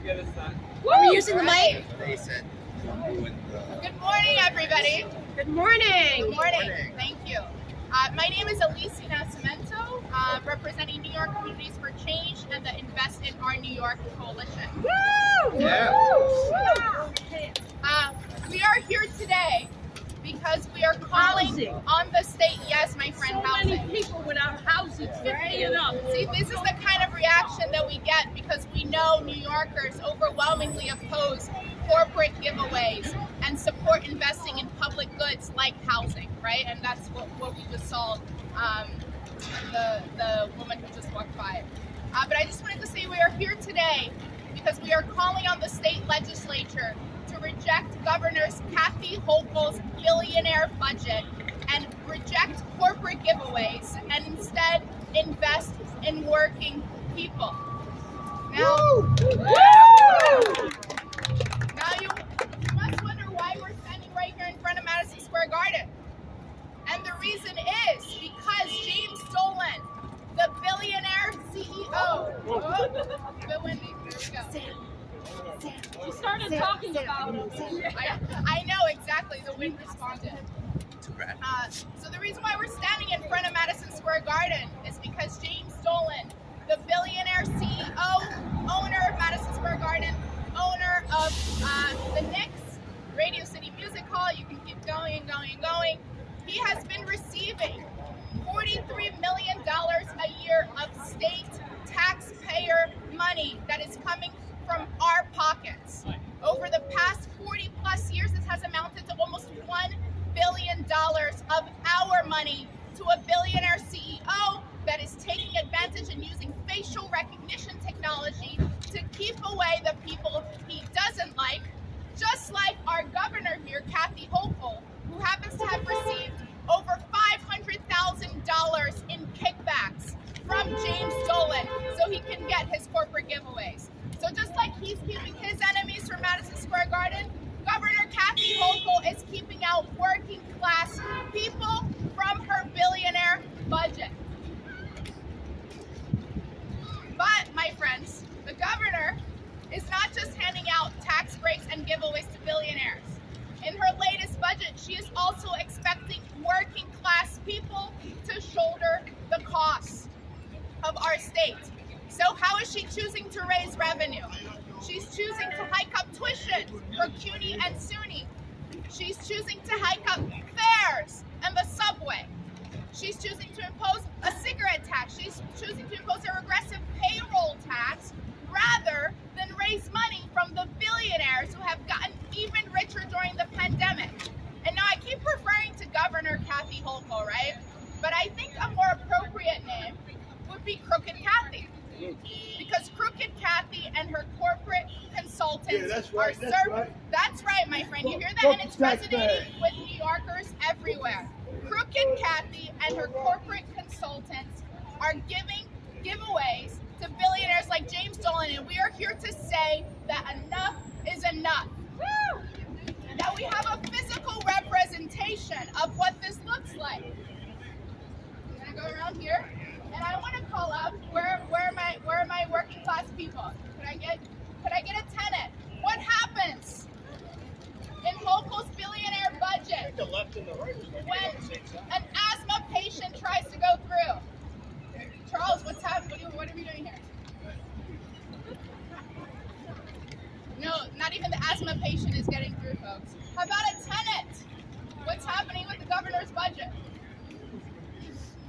Are we using the mic? They said Good morning, everybody. Good morning. Good morning. Thank you. My name is Alicia Nascimento, representing New York Communities for Change and the Invest in Our New York Coalition. Woo! Yeah. We are here today because we are calling Housing. on the state. Yes, my friend, So housing. many people without houses, 50 and up. See, this is the kind of reaction that we get because we know New Yorkers overwhelmingly oppose corporate giveaways and support investing in public goods like housing, right? And that's what we just saw the woman who just walked by. But I just wanted to say we are here today because we are calling on the state legislature to reject Governor Kathy Hochul's billionaire budget and reject corporate giveaways and instead invest in working people. Now you must wonder why we're standing right here in front of Madison Square Garden. And the reason is because James Dolan, the billionaire CEO. But Wendy, here we go. She started talking about him. I know exactly. The wind responded. too bad. So the reason why we're standing in front of Madison Square Garden is because James Dolan, the billionaire CEO, owner of Madison Square Garden, owner of the Knicks, Radio City Music Hall, you can keep going and going and going. He has been receiving $43 million a year of state taxpayer money that is coming from our pockets. Over the past 40 plus years, this has amounted to almost $1 billion of our money to a billionaire CEO that is taking advantage and using facial recognition technology to keep away the people he doesn't like, just like our governor here, Kathy Hochul, who happens to have received over $500,000 in kickbacks from James Dolan so he can get his corporate giveaways. So just like he's keeping his enemies from Madison Square Garden, Governor Kathy Hochul is keeping out working class people from her billionaire budget. But, my friends, the governor is not just handing out tax breaks and giveaways to billionaires. In her latest budget, she is also expecting working class people to shoulder the costs of our state. So how is she choosing to raise revenue? She's choosing to hike up tuition for CUNY and SUNY. She's choosing to hike up fares and the subway. She's choosing to impose a cigarette tax. She's choosing to impose a regressive payroll tax rather than raise money from the billionaires who have gotten even richer during the pandemic. And now I keep referring to Governor Kathy Hochul, right? But I think a more appropriate name would be Crooked Kathy. Because Crooked Kathy and her corporate consultants that's right, are that's serving. right. That's right, my friend. You hear that? And it's resonating with New Yorkers everywhere. Crooked Kathy and her corporate consultants are giving giveaways to billionaires like James Dolan, and we are here to say that enough is enough. Woo! That we have a physical representation of what this looks like. I'm gonna go around here, and I want to call out where are my working class people? Could I get a tenant? What happens in Hochul's billionaire budget The left and the right is when an asthma patient tries to go through? Charles, what's happening? What are we doing here? No, not even the asthma patient is getting through, folks. How about a tenant? What's happening with the governor's budget?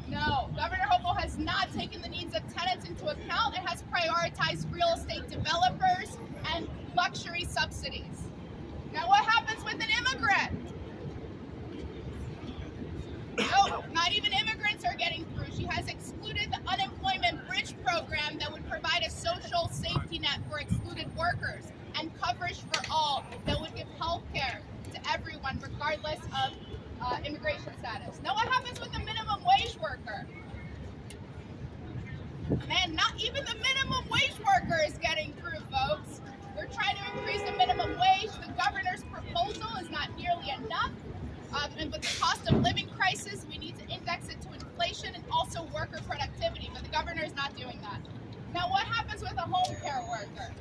No, Governor Hochul has not taken the needs of tenants into account and has prioritized real estate developers and luxury subsidies. Now what happens with an immigrant? No, not even immigrants are getting through. She has excluded the unemployment bridge program that would provide a social safety net for excluded workers and coverage for all that would give health care to everyone regardless of immigration status. Now what happens with the minimum wage worker? Man, not even the minimum wage worker is getting through, folks. They're trying to increase the minimum wage. The governor's proposal is not nearly enough. And with the cost of living crisis, we need to index it to inflation and also worker productivity, but the governor is not doing that. Now, what happens with a home care worker?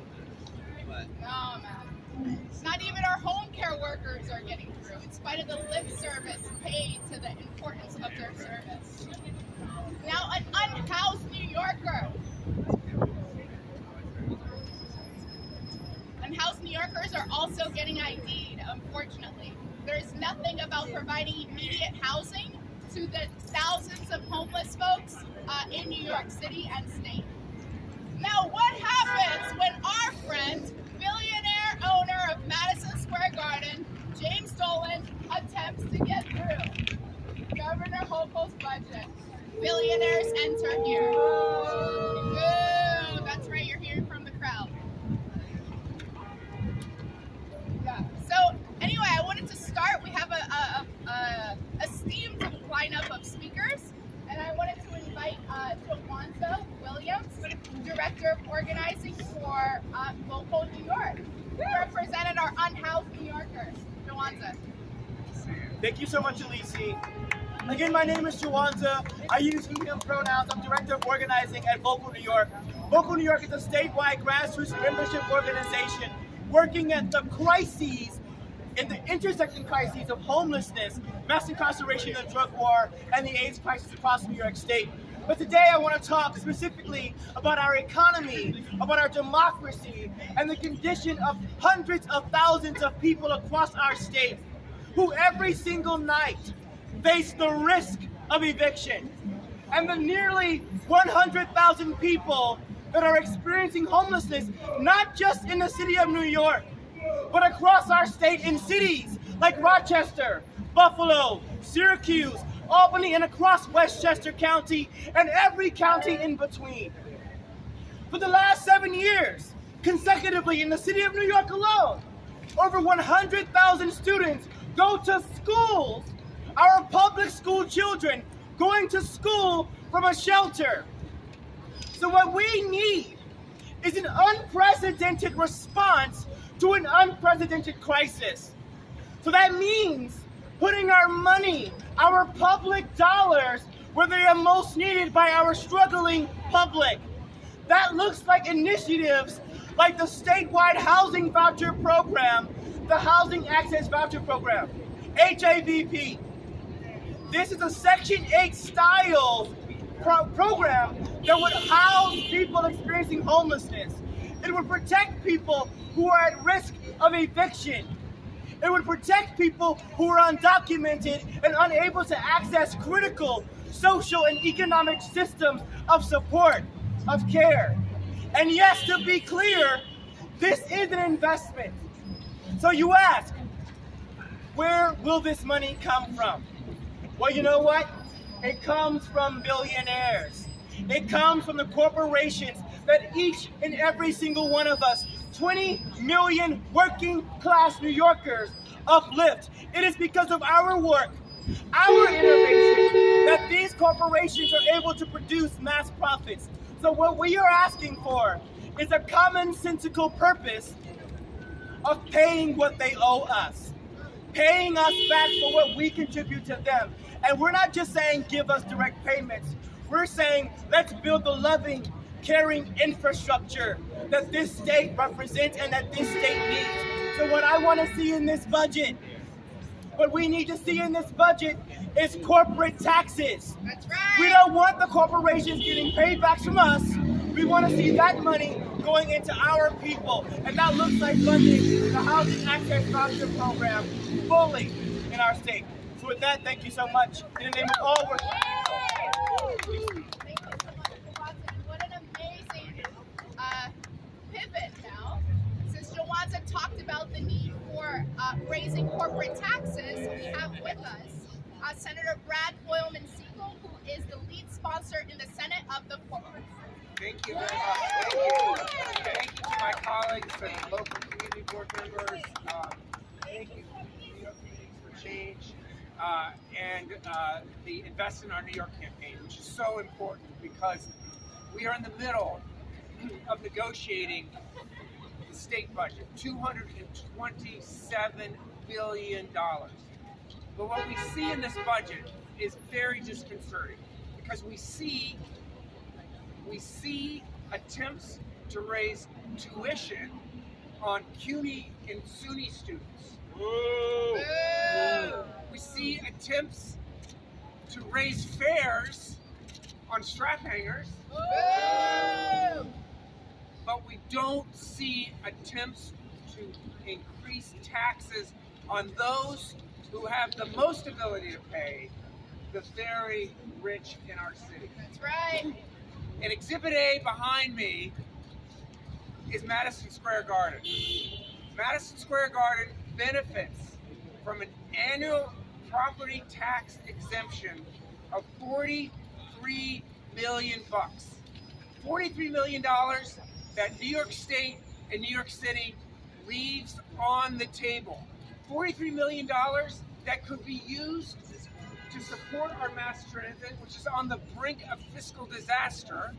messages are getting through, in spite of the lip service paid to the importance of their service. Now, an unhoused New Yorker. Unhoused New Yorkers are also getting ID'd, unfortunately. There's nothing about providing immediate housing to the thousands of homeless folks in New York City and state. Now, what happens when our friend, billionaire owner of Madison Square Garden, James Dolan, attempts to get through Governor Hochul's budget? Billionaires enter here. Boo! That's right, you're hearing from the crowd. Yeah. So, anyway, I wanted to start. We have a esteemed lineup of speakers, and I wanted to invite Jawanza Williams, Director of Organizing for Local New York, who represented our unhoused New Yorkers. Jawanza. Thank you so much, Elise. Again, my name is Jawanza. I use he, him pronouns. I'm Director of Organizing at Vocal New York. Vocal New York is a statewide grassroots membership organization working at the crises, in the intersecting crises of homelessness, mass incarceration and drug war, and the AIDS crisis across New York State. But today I want to talk specifically about our economy, about our democracy, and the condition of hundreds of thousands of people across our state who every single night face the risk of eviction. And the nearly 100,000 people that are experiencing homelessness, not just in the city of New York, but across our state in cities like Rochester, Buffalo, Syracuse, Albany, and across Westchester County, and every county in between. For the last 7 years, consecutively in the city of New York alone, over 100,000 students go to schools, our public school children going to school from a shelter. So what we need is an unprecedented response to an unprecedented crisis. So that means putting our money, our public dollars, where they are most needed by our struggling public. That looks like initiatives like the statewide housing voucher program, the Housing Access Voucher Program, HAVP. This is a Section 8 style program that would house people experiencing homelessness. It would protect people who are at risk of eviction. It would protect people who are undocumented and unable to access critical social and economic systems of support, of care. And yes, to be clear, this is an investment. So you ask, where will this money come from? Well, you know what? It comes from billionaires. It comes from the corporations that each and every single one of us, 20 million working class New Yorkers, uplift. It is because of our work, our innovation, that these corporations are able to produce mass profits. So what we are asking for is a commonsensical purpose of paying what they owe us, paying us back for what we contribute to them. And we're not just saying give us direct payments. We're saying let's build the loving, caring infrastructure that this state represents and that this state needs. So what I want to see in this budget, what we need to see in this budget is corporate taxes. That's right. We don't want the corporations getting paybacks from us. We want to see that money going into our people. And that looks like funding the Housing Access Voucher Program fully in our state. So with that, thank you so much. In the name of all workers. Thank you so much, Jawanza. What an amazing pivot now. Since Jawanza talked about the need for raising corporate taxes, we have with us Senator Brad Boylman-Siegel, who is the lead sponsor in the Senate of the corporate. Thank you very much. Thank you. Thank you to my colleagues and local community board members. Thank you to the New York Meetings for Change and the Invest in Our New York campaign, which is so important because we are in the middle of negotiating the state budget, $227 billion. But what we see in this budget is very disconcerting because we see attempts to raise tuition on CUNY and SUNY students We see attempts to raise fares on strap hangers. But we don't see attempts to increase taxes on those who have the most ability to pay, the very rich in our city. That's right. And Exhibit A behind me is Madison Square Garden. Madison Square Garden benefits from an annual property tax exemption of $43 million. $43 million that New York State and New York City leaves on the table. $43 million that could be used to support our mass transit, which is on the brink of fiscal disaster,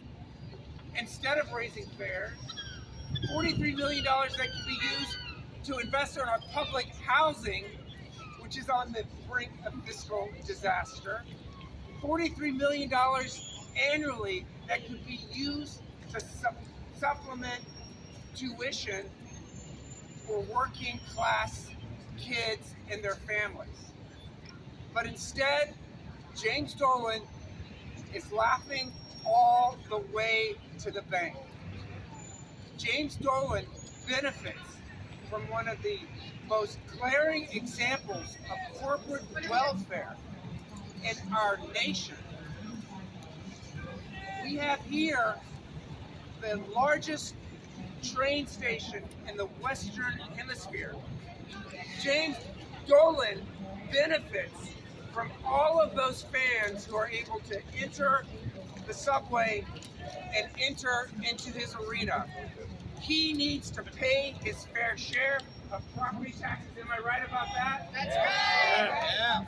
instead of raising fares. $43 million that could be used to invest in our public housing, which is on the brink of fiscal disaster. $43 million annually that could be used to supplement tuition for working class kids and their families. But instead, James Dolan is laughing all the way to the bank. James Dolan benefits from one of the most glaring examples of corporate welfare in our nation. We have here the largest train station in the Western Hemisphere. James Dolan benefits from all of those fans who are able to enter the subway and enter into his arena. He needs to pay his fair share of property taxes. Am I right about that? That's right. Yeah.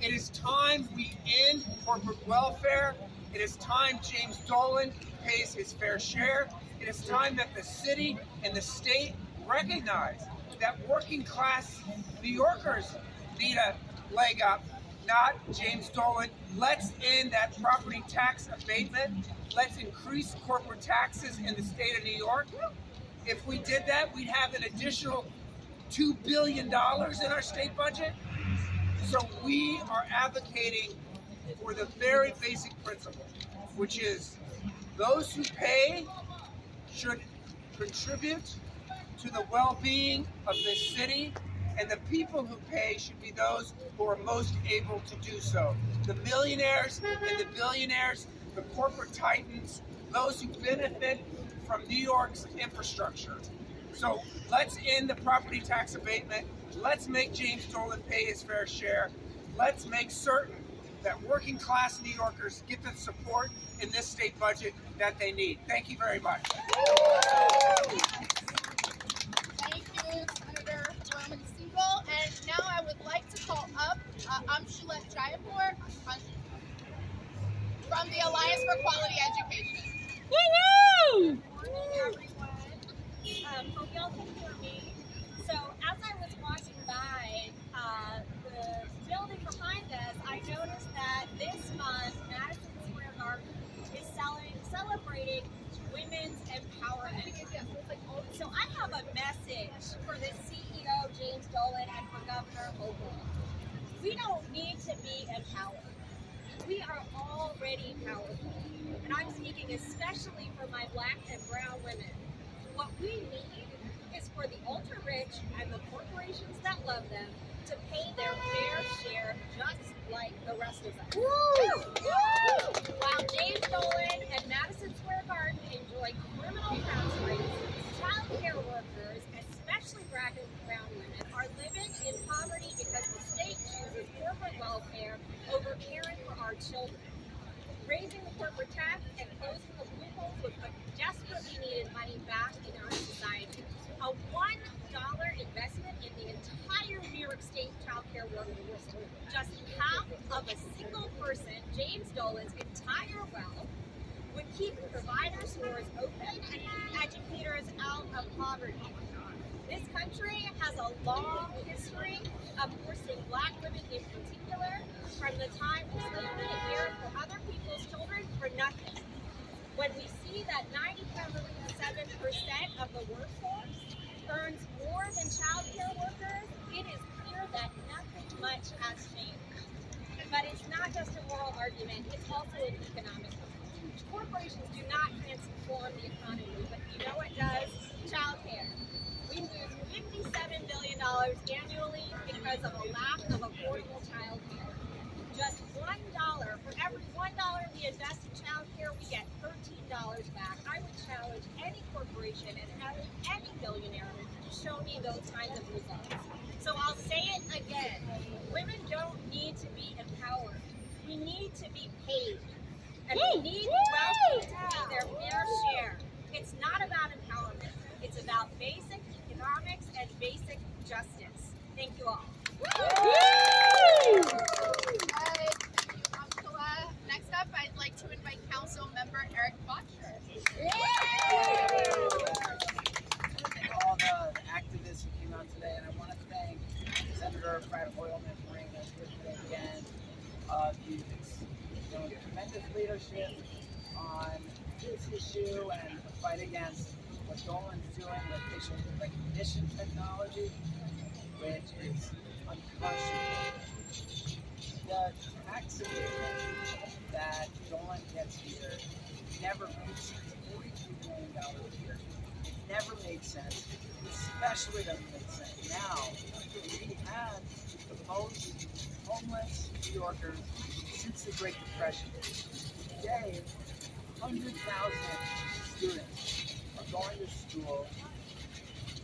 It is time we end corporate welfare. It is time James Dolan pays his fair share. It is time that the city and the state recognize that working class New Yorkers need a leg up, not James Dolan. Let's end that property tax abatement. Let's increase corporate taxes in the state of New York. If we did that, we'd have an additional $2 billion in our state budget. So we are advocating for the very basic principle, which is those who pay should contribute to the well-being of this city, and the people who pay should be those who are most able to do so. The millionaires and the billionaires, the corporate titans, those who benefit from New York's infrastructure. So let's end the property tax abatement. Let's make James Dolan pay his fair share. Let's make certain that working class New Yorkers get the support in this state budget that they need. Thank you very much. Thank you, Senator Roman Siegel. And now I would like to call up Amshulet Jaipur from the Alliance for Quality Education. Woo-hoo! Morning, everyone. Hope y'all can hear me. So as I was walking by the building behind us, I noticed that this month Madison Square Garden is celebrating women's empowerment. So I have a message for the CEO James Dolan and for Governor Hochul. We don't need to be empowered. We are already powerful. And I'm speaking especially for my Black and brown women. What we need is for the ultra-rich and the corporations that love them to pay their fair share just like the rest of us. While James Dolan and Madison Square Garden enjoy criminal tax rates, child care workers, especially Black and brown women, are living in poverty because the state chooses corporate welfare over caring for our children. Raising the corporate tax and closing the loopholes would put desperately needed money back in our society. A $1 investment in the entire New York State child care workforce, just half of a single person, James Dolan's entire wealth, would keep provider stores open and keep educators out of poverty. This country has a long history of forcing Black women in particular from the time of slavery to care for other people's children for nothing. When we see that 97% of the workforce earns more than child care workers, it annually because of a lack of affordable childcare. Just $1 for every $1 we invest in childcare, we get $13 back. I would challenge any corporation and any billionaire to show me those kinds of results. So I'll say it again: women don't need to be empowered. We need to be paid, and we need wealthy to pay their fair share. It's not about empowerment. It's about basic economics and basic justice. Thank you all. Next up, I'd like to invite Council Member Eric Botcher. All the activists who came out today, and I want to thank Senator Brad Hoylman for bringing us here today again. You've shown tremendous leadership on this issue and the fight against what Dolan's doing with facial recognition technology, which is unconscionable. The tax abatement that Dolan gets here never made sense. $42 million a year. It never made sense. Especially doesn't make sense now. We had the most homeless New Yorkers since the Great Depression. Today, 100,000 students are going to school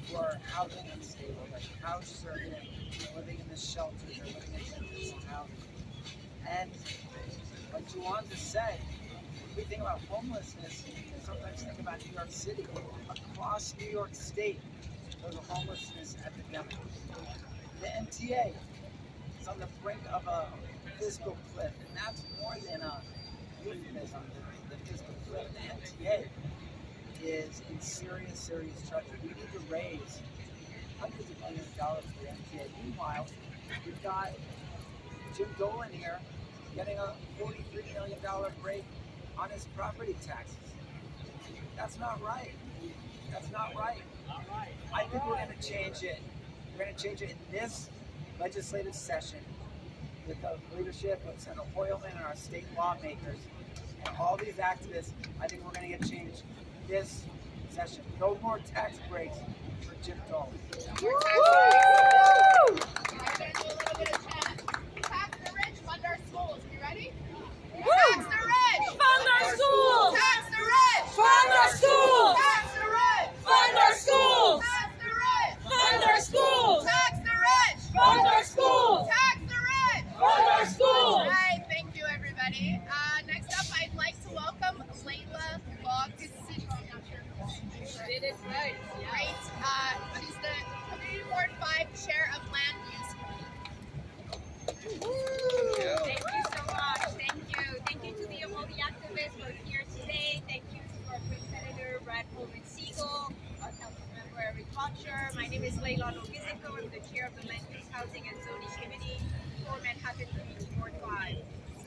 who are housing unstable, like couch surfing, living in the shelters, or living in transitional housing. And like Juwanda said, when we think about homelessness, we sometimes think about New York City. Across New York State, there's a homelessness epidemic. The MTA is on the brink of a fiscal cliff, and that's more than a euphemism. The fiscal cliff. The MTA is in serious trouble. We need to raise hundreds of millions of dollars for the MTA. Meanwhile, we've got Jim Dolan here getting a $43 million break on his property taxes. That's not right. That's not right. I think we're going to change it. We're going to change it in this legislative session with the leadership of Senator Hoylman and our state lawmakers and all these activists. I think we're going to get changed this session. No more tax breaks for Jim Dolan. I'm going to do a little bit of chat. Tax the rich, fund our schools. Are you ready? Tax the rich! Fund our schools! Tax the rich! Fund our schools! Tax the rich! Fund our schools! Tax the rich! Fund our schools! Tax the rich! Fund our schools! Tax the rich! Fund our schools! Hi, thank you, everybody. Next up, I'd like to welcome Layla Logosity. Did it right. Right. She's the Community Board 5 Chair of Land Use Committee. Thank you so much. Thank you. Thank you to all the activists who are here today. Thank you to our great Senator Brad Holman Siegel, our Council Member Eric Botcher. My name is Layla Logizico. I'm the Chair of the Land Use Housing and Zoning Committee for Manhattan Community Board 5.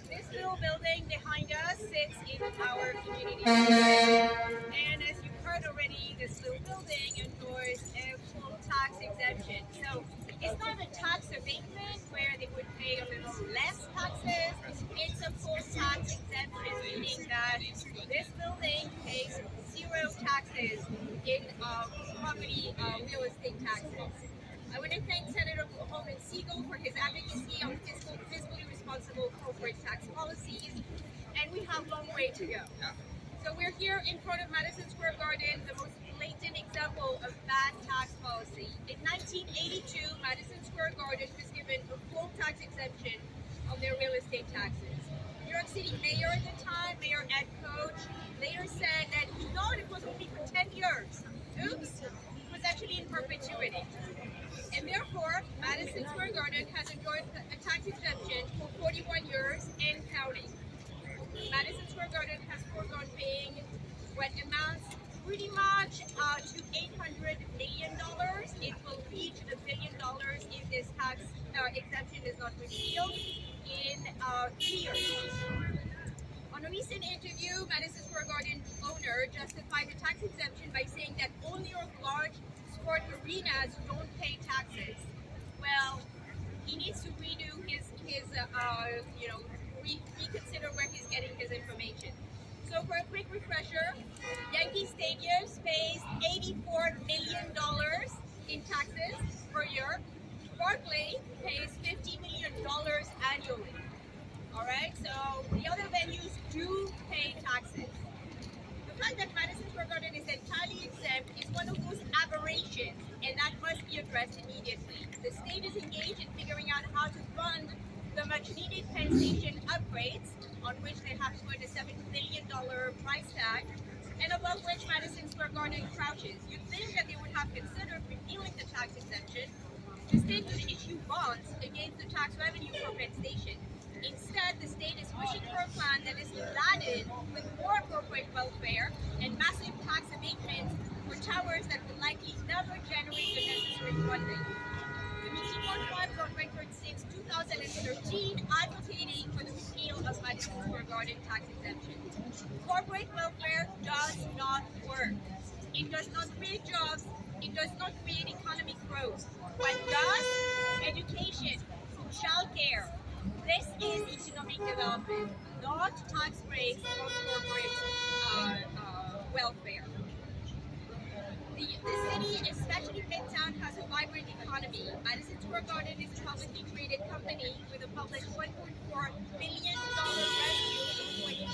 This little building behind us sits in our community. And as you've heard already, this little building enjoys a full tax exemption. So it's not a tax abatement where they would pay a little less taxes. It's a full tax exemption, meaning that this building pays zero taxes in property real estate taxes. I want to thank Senator Holman Siegel for his advocacy on fiscally responsible corporate tax policies, and we have a long way to go. So we're here in front of Madison Square Garden, the most blatant example of bad tax policy. In 1982, Madison Square Garden was given a full tax exemption on their real estate taxes. New York City mayor at the time, Mayor Ed Koch, later said that he thought it was only for 10 years. Oops, it was actually in perpetuity. And therefore, Madison Square Garden has enjoyed a tax exemption for 41 years and counting. Madison Square Garden has foregone paying what amounts pretty much to $800 million. It will reach $1 billion if this tax exemption is not repealed in 3 years. On a recent interview, Madison Square Garden owner justified the tax exemption by saying that all New York large sport arenas don't pay taxes. Well, he needs to redo his reconsider where he's getting his information. So for a quick refresher, Yankee Stadium pays $84 million in taxes per year. So the other venues do pay taxes. The fact that Madison Square Garden is entirely exempt is one of those aberrations, and that must be addressed immediately. The state is engaged in figuring out how to fund the much-needed Penn Station upgrades, on which they have to put a $7 billion price tag, and above which Madison Square Garden crouches. You'd think that they would have considered repealing the tax exemption. The state would issue bonds against the tax revenue for Penn Station. Instead, the state is pushing for a plan that is laden with more corporate welfare and massive tax abatements for towers that will likely never generate the necessary funding. Committee 1 is on record since 2013 advocating for the repeal of Madison Square Garden tax exemption. Corporate welfare does not work. It does not create jobs. It does not create economic growth. What does? Education, childcare. This is economic development, not tax breaks or corporate welfare. The city, especially Midtown, has a vibrant economy. Madison Square Garden is a publicly traded company with a published $1.4 billion revenue in 2020.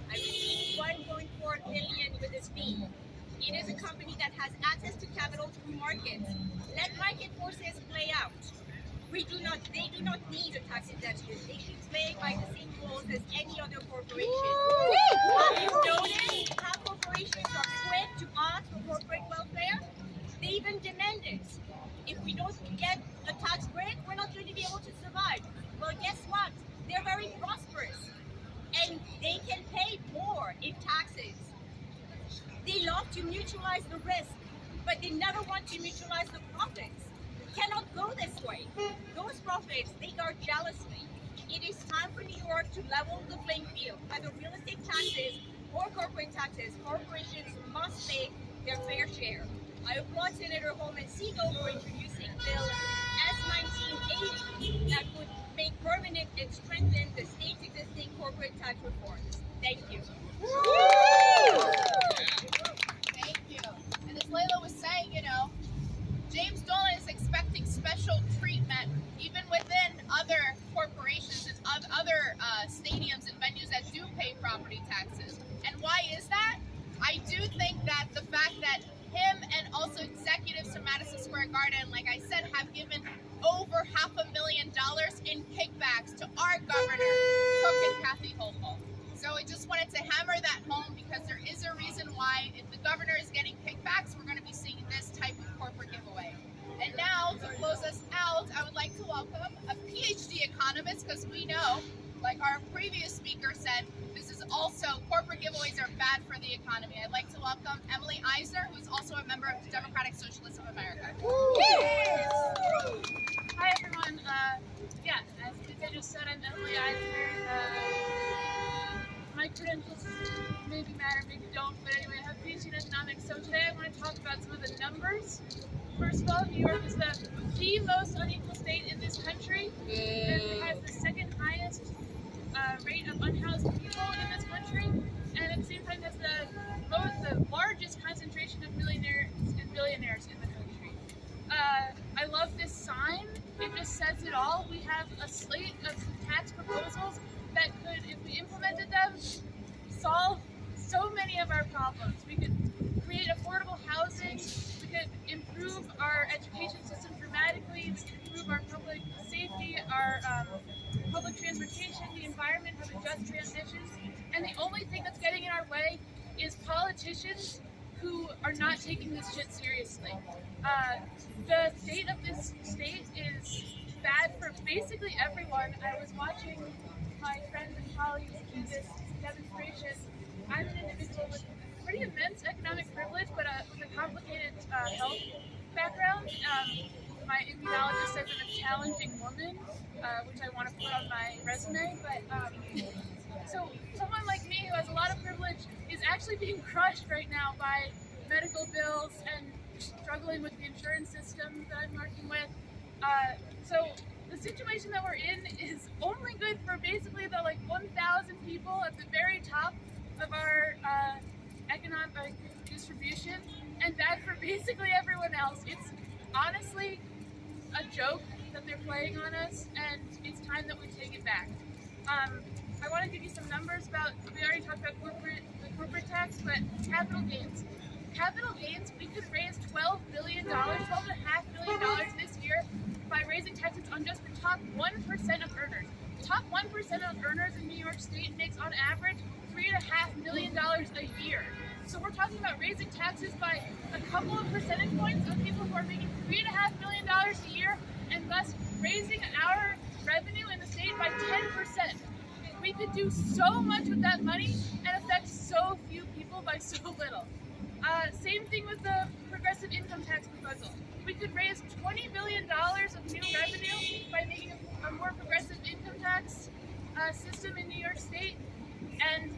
I repeat, $1.4 billion with a B. It is a company that has access to capital through markets. Let market forces play out. They do not need a tax exemption. They should play by the same rules as any other corporation. Have you noticed how corporations are quick to ask for corporate welfare? They even demand it. If we don't get a tax break, we're not going to be able to survive. Well, guess what? They're very prosperous, and they can pay more in taxes. They love to mutualize the risk, but they never want to mutualize the profits. Cannot go this way. Those profits they guard jealously. It is time for New York to level the playing field. Whether real estate taxes or corporate taxes, corporations must pay their fair share. I applaud Senator Holman Segal for introducing Bill S-1980 that would make permanent and strengthen the state's existing corporate tax reforms. Thank you. Thank you. And as Layla was saying, James Dolan is expecting special treatment even within other corporations and other stadiums and venues that do pay property taxes. And why is that? I do think that the fact that him and also executives from Madison Square Garden, like I said, have given over $500,000 in kickbacks to our governor, Cook and Kathy Hochul. So I just wanted to hammer that home because there is a reason why if the governor is getting kickbacks, we're going to be seeing this type of corporate giveaway. And now, to close us out, I would like to welcome a PhD economist because we know, like our previous speaker said, this is also, corporate giveaways are bad for the economy. I'd like to welcome Emily Eisner, who is also a member of the Democratic Socialists of America. Hi everyone. As Lisa just said, I'm Emily Eisner. My credentials maybe matter, maybe don't, but anyway, I have a PhD in economics. So today I want to talk about some of the numbers. First of all, New York is the most unequal state in this country. It has the second highest rate of unhoused people in this country, and at the same time has the largest concentration of millionaires and billionaires in the country. I love this sign. It just says it all. We have a slate of tax proposals that could, if we implemented them, solve so many of our problems. We could create affordable housing, we could improve our education system dramatically, we could improve our public safety, our public transportation, the environment, have a just transition. And the only thing that's getting in our way is politicians who are not taking this shit seriously. The state of this state is bad for basically everyone. I was watching my friends and colleagues do this demonstration. I'm an individual with pretty immense economic privilege, but with a complicated health background. My immunologist says I'm a challenging woman, which I want to put on my resume. But so someone like me who has a lot of privilege is actually being crushed right now by medical bills and struggling with the insurance system that I'm working with. So the situation that we're in is only good for basically the 1,000 people at the very top of our economic distribution, and bad for basically everyone else. It's honestly a joke that they're playing on us, and it's time that we take it back. I want to give you some numbers about, we already talked about the corporate tax, but capital gains. Capital gains, we could raise $12 billion, $12.5 billion this year by raising taxes on just the top 1% of earners. Top 1% of earners in New York State makes on average $3.5 million a year. So we're talking about raising taxes by a couple of percentage points on people who are making $3.5 million a year, and thus raising our revenue in the state by 10%. We could do so much with that money and affect so few people by so little. Same thing with the progressive income tax proposal. We could raise $20 billion of new revenue by making a more progressive income tax system in New York State, and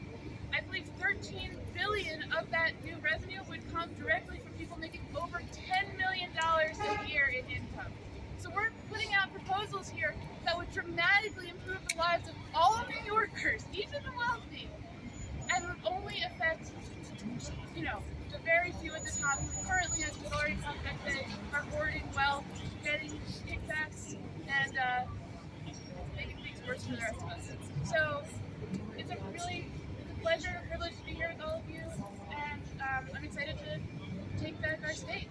I believe $13 billion of that new revenue would come directly from people making over $10 million a year in income. So we're putting out proposals here that would dramatically improve the lives of all New Yorkers, even the wealthy, and would only affect, the very few at the top who currently, as we've already talked about today, are hoarding wealth, getting kickbacks, and making things worse for the rest of us. So it's a pleasure and privilege to be here with all of you, and I'm excited to take back our state.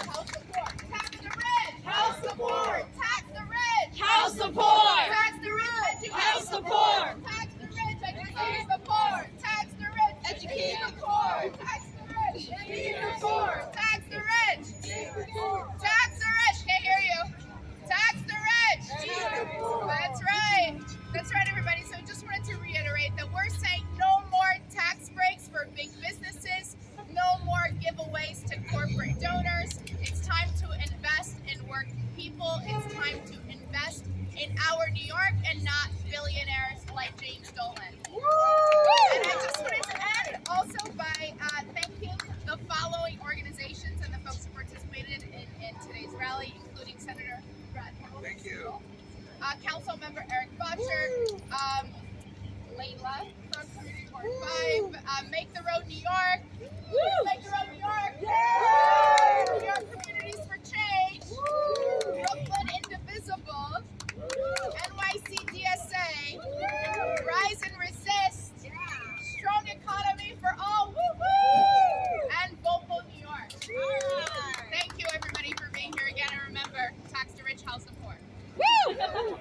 House support. Tax the rich. House support. Tax the rich. House support. Tax the rich. House support. Tax the rich. Educate the poor. Tax the rich. Educate the poor. Tax the rich. Educate the poor. Tax the rich. Tax the rich. Can't hear you. Tax the rich. That's right. That's right, everybody. So just wanted to reiterate that we're saying no more tax breaks for big businesses, no more giveaways to corporate donors. It's time to invest in working people. It's time to invest in our New York and not billionaires like James Dolan. And I just wanted to end also by thanking the following organizations and the folks who participated in today's rally, including Senator Brad Hill. Thank you. Councilmember Eric Botcher, Layla from Community Board 5, Make the Road New York, Make the Road New York, New York Communities for Change, Brooklyn Indivisible, NYC DSA, Rise and Resist, Strong Economy for All, and Vocal New York. Thank you everybody for being here again, and remember, tax the rich, house support. Woo!